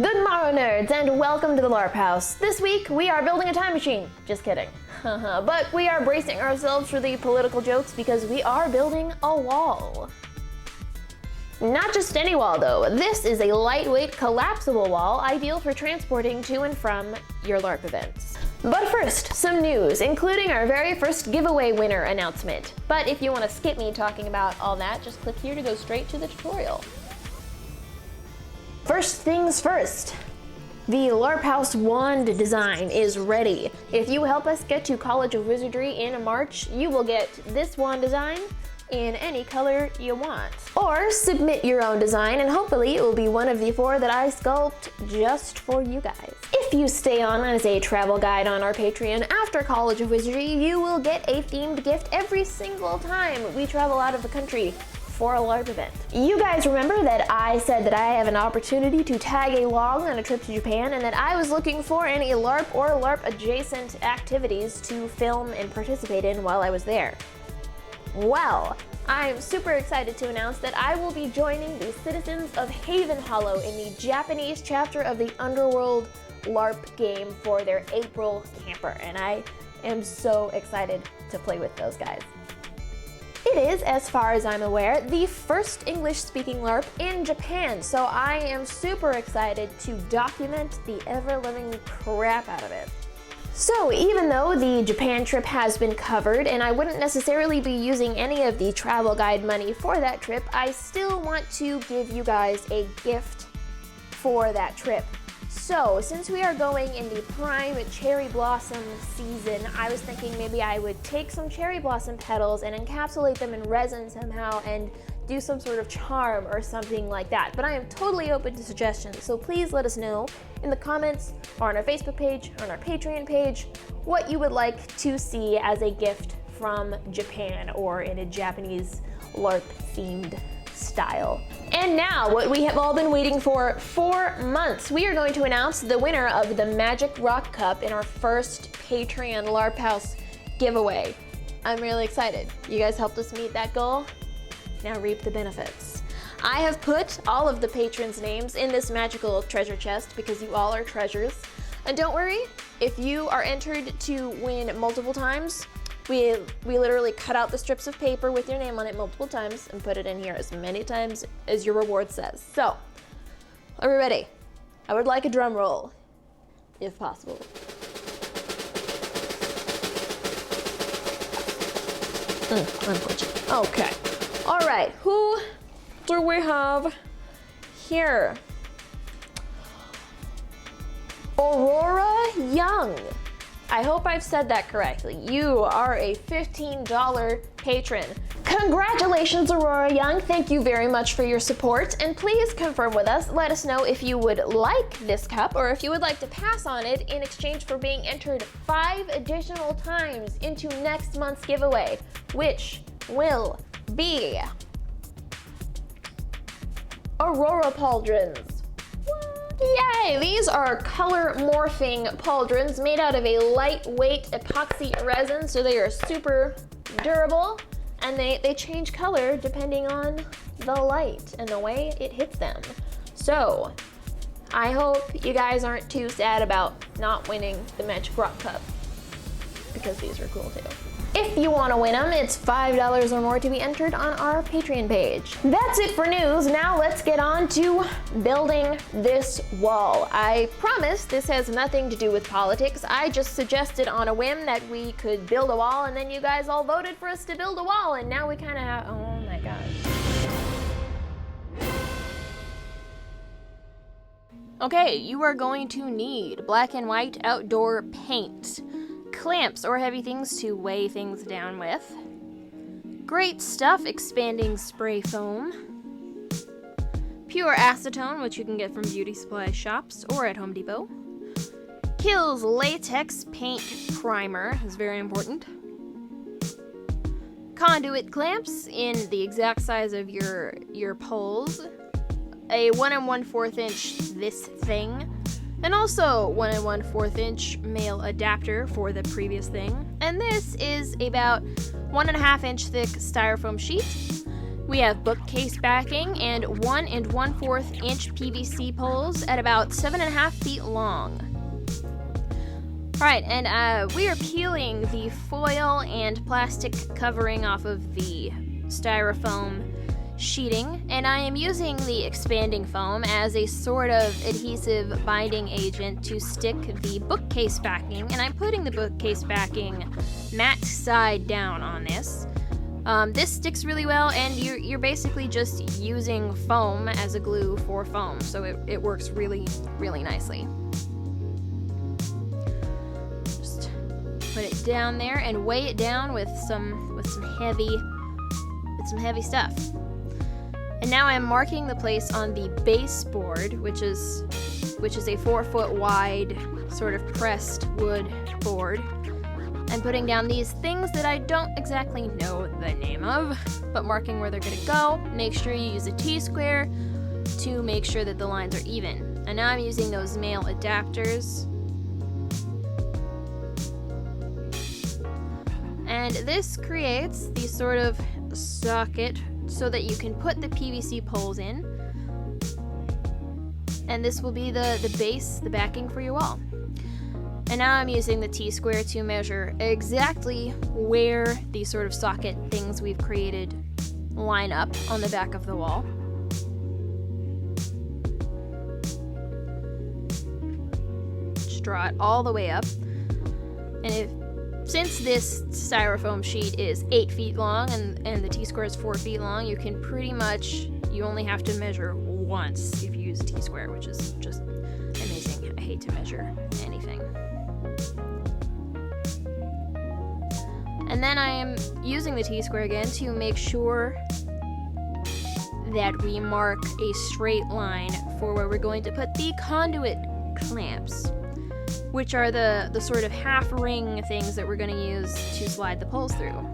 Good morrow, nerds, and welcome to the LarpHouse. This week, we are building a time machine. Just kidding. But we are bracing ourselves for the political jokes because we are building a wall. Not just any wall, though. This is a lightweight, collapsible wall, ideal for transporting to and from your LARP events. But first, some news, including our very first giveaway winner announcement. But if you want to skip me talking about all that, just click here to go straight to the tutorial. First things first, the LarpHouse wand design is ready. If you help us get to College of Wizardry in March, you will get this wand design in any color you want. Or submit your own design and hopefully it will be one of the 4 that I sculpt just for you guys. If you stay on as a travel guide on our Patreon after College of Wizardry, you will get a themed gift every single time we travel out of the country for a LARP event. You guys remember that I said that I have an opportunity to tag along on a trip to Japan and that I was looking for any LARP or LARP adjacent activities to film and participate in while I was there. Well, I'm super excited to announce that I will be joining the citizens of Haven Hollow in the Japanese chapter of the Underworld LARP game for their April camper, and I am so excited to play with those guys. It is, as far as I'm aware, the first English-speaking LARP in Japan, so I am super excited to document the ever-living crap out of it. So even though the Japan trip has been covered and I wouldn't necessarily be using any of the travel guide money for that trip, I still want to give you guys a gift for that trip. So since we are going in the prime cherry blossom season, I was thinking maybe I would take some cherry blossom petals and encapsulate them in resin somehow and do some sort of charm or something like that. But I am totally open to suggestions, so please let us know in the comments or on our Facebook page or on our Patreon page what you would like to see as a gift from Japan or in a Japanese LARP themed style. And now, what we have all been waiting for 4 months, we are going to announce the winner of the Magic Rock Cup in our first Patreon LarpHouse giveaway. I'm really excited. You guys helped us meet that goal. Now reap the benefits. I have put all of the patrons' names in this magical treasure chest because you all are treasures. And don't worry, if you are entered to win multiple times, we literally cut out the strips of paper with your name on it multiple times and put it in here as many times as your reward says. So, are we ready? I would like a drum roll, if possible. Unfortunate. Okay. All right, who do we have here? Aurora Young. I hope I've said that correctly. You are a $15 patron. Congratulations, Aurora Young. Thank you very much for your support. And please confirm with us. Let us know if you would like this cup or if you would like to pass on it in exchange for being entered 5 additional times into next month's giveaway, which will be Aurora Pauldrons. Yay! These are color morphing pauldrons made out of a lightweight epoxy resin, so they are super durable and they change color depending on the light and the way it hits them. So I hope you guys aren't too sad about not winning the Magic Rock Cup because these are cool too. If you want to win them, it's $5 or more to be entered on our Patreon page. That's it for news. Now let's get on to building this wall. I promise this has nothing to do with politics. I just suggested on a whim that we could build a wall and then you guys all voted for us to build a wall and now we kind of have, oh my gosh. Okay, you are going to need black and white outdoor paint, clamps or heavy things to weigh things down with, great stuff expanding spray foam, pure acetone, which you can get from beauty supply shops or at Home Depot, Kills latex paint primer is very important, conduit clamps in the exact size of your poles, a 1 1/4 inch this thing, and also 1 1/4 inch male adapter for the previous thing. And this is about 1.5 inch thick styrofoam sheet. We have bookcase backing and 1 1/4 inch PVC poles at about 7.5 feet long. Alright, and we are peeling the foil and plastic covering off of the styrofoam sheeting, and I am using the expanding foam as a sort of adhesive binding agent to stick the bookcase backing, and I'm putting the bookcase backing matte side down on this. This sticks really well, and you're basically just using foam as a glue for foam, so it works really, really nicely. Just put it down there and weigh it down with some heavy stuff. And now I'm marking the place on the baseboard, which is a 4 foot wide sort of pressed wood board. I'm putting down these things that I don't exactly know the name of, but marking where they're gonna go. Make sure you use a T-square to make sure that the lines are even. And now I'm using those male adapters. And this creates the sort of socket so that you can put the PVC poles in. And this will be the base, the backing for your wall. And now I'm using the T-square to measure exactly where these sort of socket things we've created line up on the back of the wall. Just draw it all the way up. And since this styrofoam sheet is 8 feet long and the T-square is 4 feet long, you can pretty much, you only have to measure once if you use a T-square, which is just amazing. I hate to measure anything. And then I am using the T-square again to make sure that we mark a straight line for where we're going to put the conduit clamps, which are the sort of half ring things that we're going to use to slide the poles through.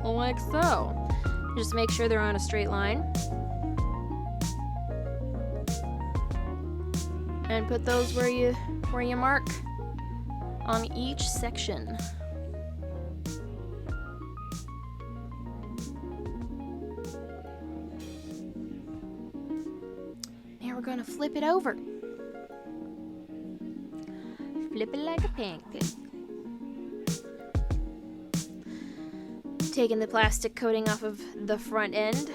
Like so. Just make sure they're on a straight line. And put those where you mark on each section. Now we're going to flip it over. Flip it like a pancake. Taking the plastic coating off of the front end.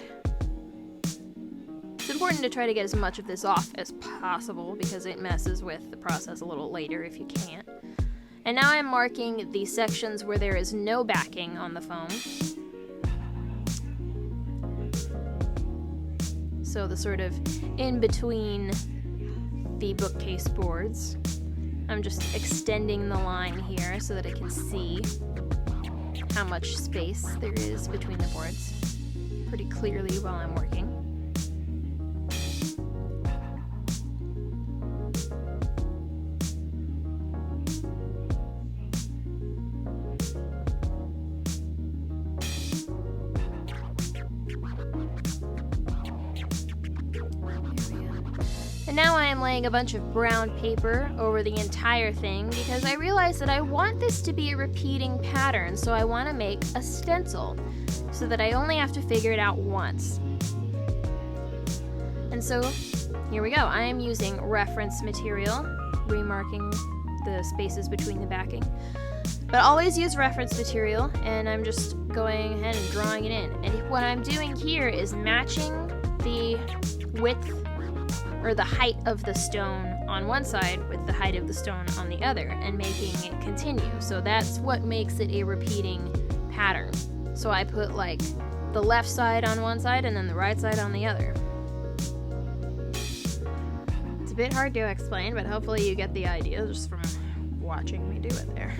It's important to try to get as much of this off as possible because it messes with the process a little later if you can't. And now I'm marking the sections where there is no backing on the foam. So the sort of in between the bookcase boards. I'm just extending the line here so that I can see how much space there is between the boards pretty clearly while I'm working. And now I am laying a bunch of brown paper over the entire thing because I realized that I want this to be a repeating pattern, so I want to make a stencil so that I only have to figure it out once. And so here we go. I am using reference material, remarking the spaces between the backing. But always use reference material, and I'm just going ahead and drawing it in. And what I'm doing here is matching the width or the height of the stone on one side with the height of the stone on the other and making it continue. So that's what makes it a repeating pattern. So I put like the left side on one side and then the right side on the other. It's a bit hard to explain, but hopefully you get the idea just from watching me do it there.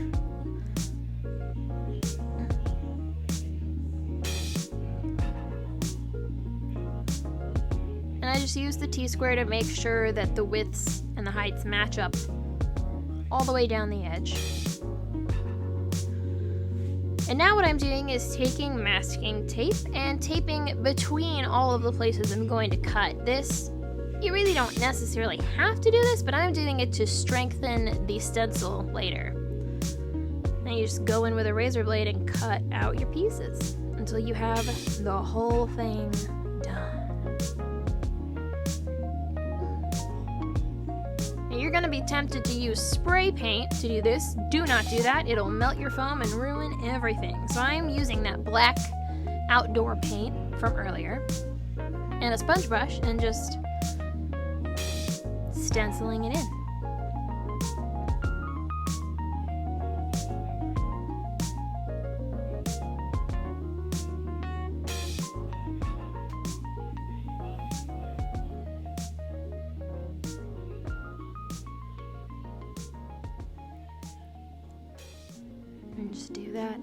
And I just use the T-square to make sure that the widths and the heights match up all the way down the edge. And now what I'm doing is taking masking tape and taping between all of the places I'm going to cut. This, you really don't necessarily have to do this, but I'm doing it to strengthen the stencil later. And you just go in with a razor blade and cut out your pieces. And until you have the whole thing done. Now you're going to be tempted to use spray paint to do this. Do not do that. It'll melt your foam and ruin everything. So I'm using that black outdoor paint from earlier and a sponge brush and just stenciling it in. And just do that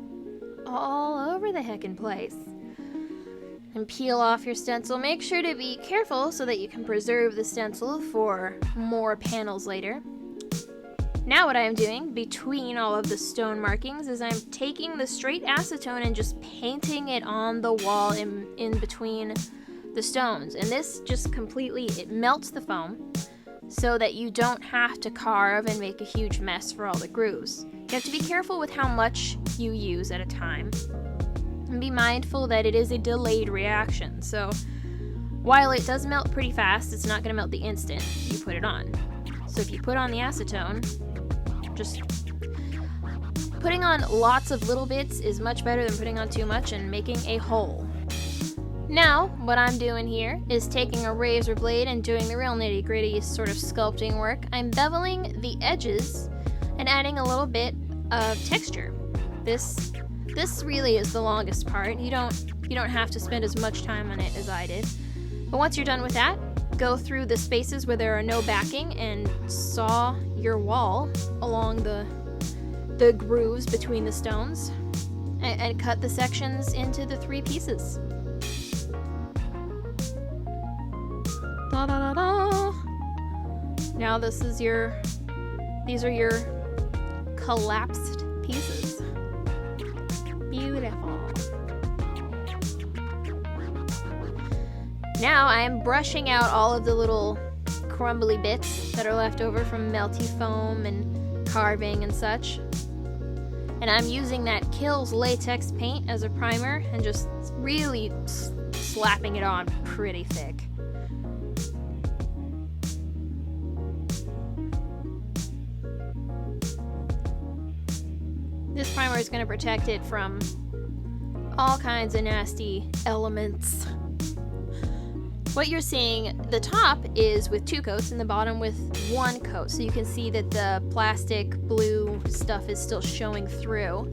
all over the heckin' place. And peel off your stencil. Make sure to be careful so that you can preserve the stencil for more panels later. Now what I am doing between all of the stone markings is I'm taking the straight acetone and just painting it on the wall in between the stones. And this just completely, it melts the foam so that you don't have to carve and make a huge mess for all the grooves. You have to be careful with how much you use at a time. And be mindful that it is a delayed reaction. So while it does melt pretty fast, it's not going to melt the instant you put it on. So if you put on the acetone, just putting on lots of little bits is much better than putting on too much and making a hole. Now, what I'm doing here is taking a razor blade and doing the real nitty-gritty sort of sculpting work. I'm beveling the edges and adding a little bit of texture. This really is the longest part. You don't have to spend as much time on it as I did. But once you're done with that, go through the spaces where there are no backing and saw your wall along the grooves between the stones and cut the sections into the 3 pieces. Da da da da. Now these are your collapsed pieces. Beautiful. Now I'm brushing out all of the little crumbly bits that are left over from melty foam and carving and such. And I'm using that Kills latex paint as a primer and just really slapping it on pretty thick. This primer is going to protect it from all kinds of nasty elements. What you're seeing, the top is with 2 coats and the bottom with 1 coat. So you can see that the plastic blue stuff is still showing through.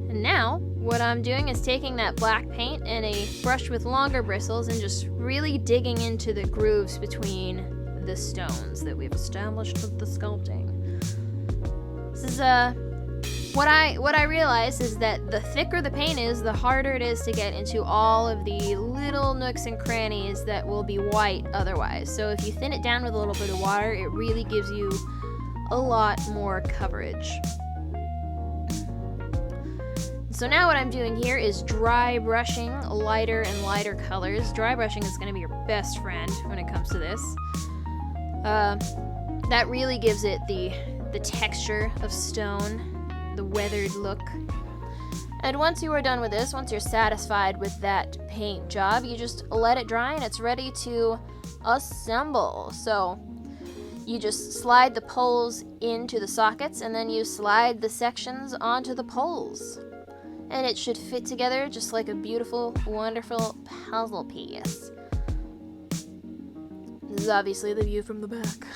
And now, what I'm doing is taking that black paint and a brush with longer bristles and just really digging into the grooves between the stones that we've established with the sculpting. This is what I realized is that the thicker the paint is, the harder it is to get into all of the little nooks and crannies that will be white otherwise. So if you thin it down with a little bit of water, it really gives you a lot more coverage. So now what I'm doing here is dry brushing lighter and lighter colors. Dry brushing is going to be your best friend when it comes to this. That really gives it the texture of stone, the weathered look. And once you are done with this, once you're satisfied with that paint job, you just let it dry and it's ready to assemble. So you just slide the poles into the sockets and then you slide the sections onto the poles. And it should fit together just like a beautiful, wonderful puzzle piece. This is obviously the view from the back.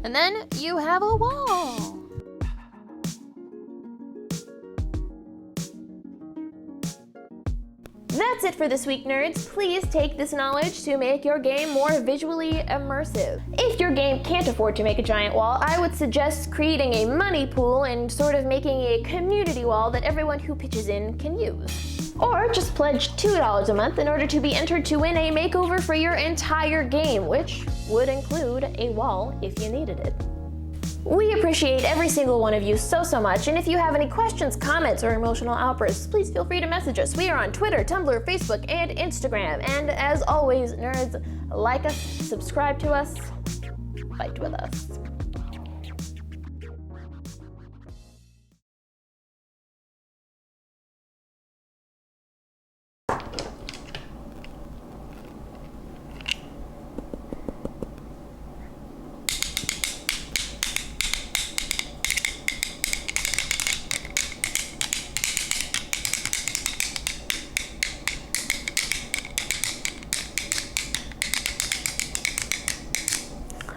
And then you have a wall. That's it for this week, nerds. Please take this knowledge to make your game more visually immersive. If your game can't afford to make a giant wall, I would suggest creating a money pool and sort of making a community wall that everyone who pitches in can use. Or just pledge $2 a month in order to be entered to win a makeover for your entire game, which would include a wall if you needed it. We appreciate every single one of you so much, and if you have any questions, comments, or emotional outbursts, please feel free to message us. We are on Twitter, Tumblr, Facebook, and Instagram. And as always, nerds, like us, subscribe to us, fight with us.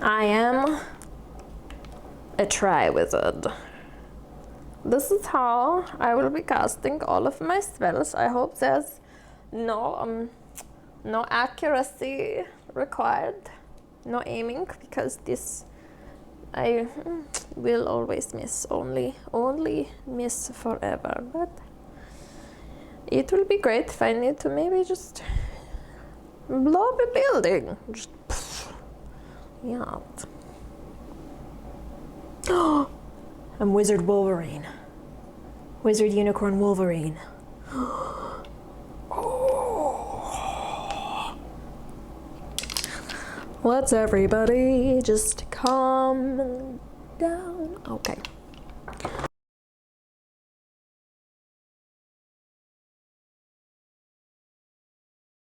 I am a tri-wizard. This is how I will be casting all of my spells. I hope there's no accuracy required, no aiming, because this I will always miss, only miss forever. But it will be great if I need to maybe just blow up a building. Just, yeah. I'm Wizard Wolverine. Wizard Unicorn Wolverine. Let's everybody just calm down. Okay.